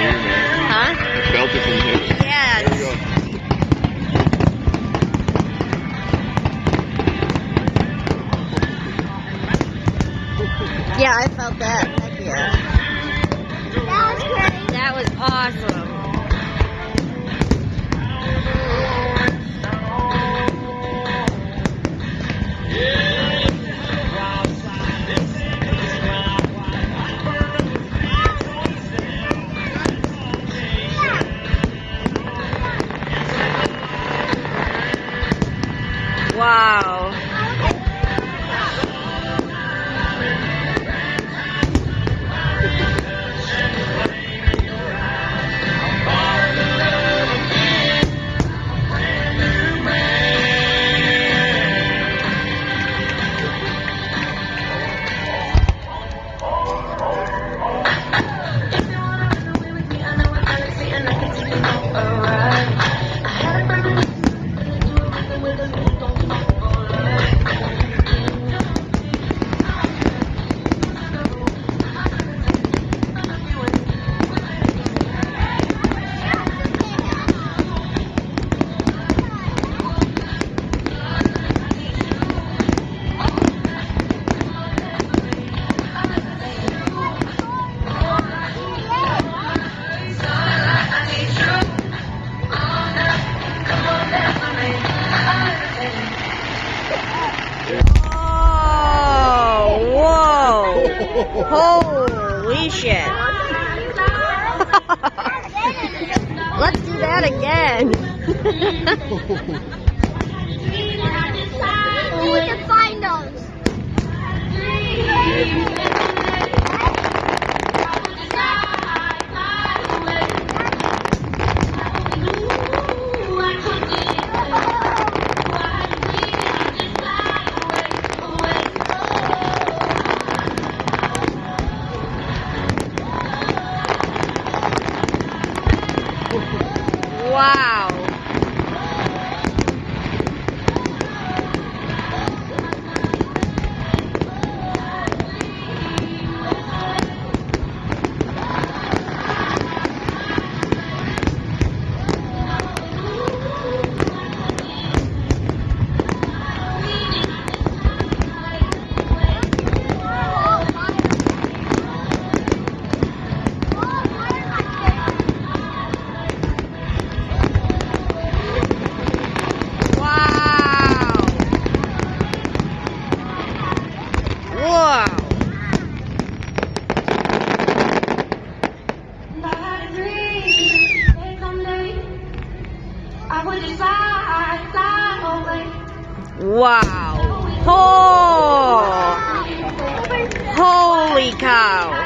here, man. Huh? You felt it from here. Yes. There you go. Yeah, I felt that. Heck yeah. That was great. That was awesome. Wow. Holy shit. Let's do that again. We need to find those. Wow. Wow. Wow. Oh. Holy cow.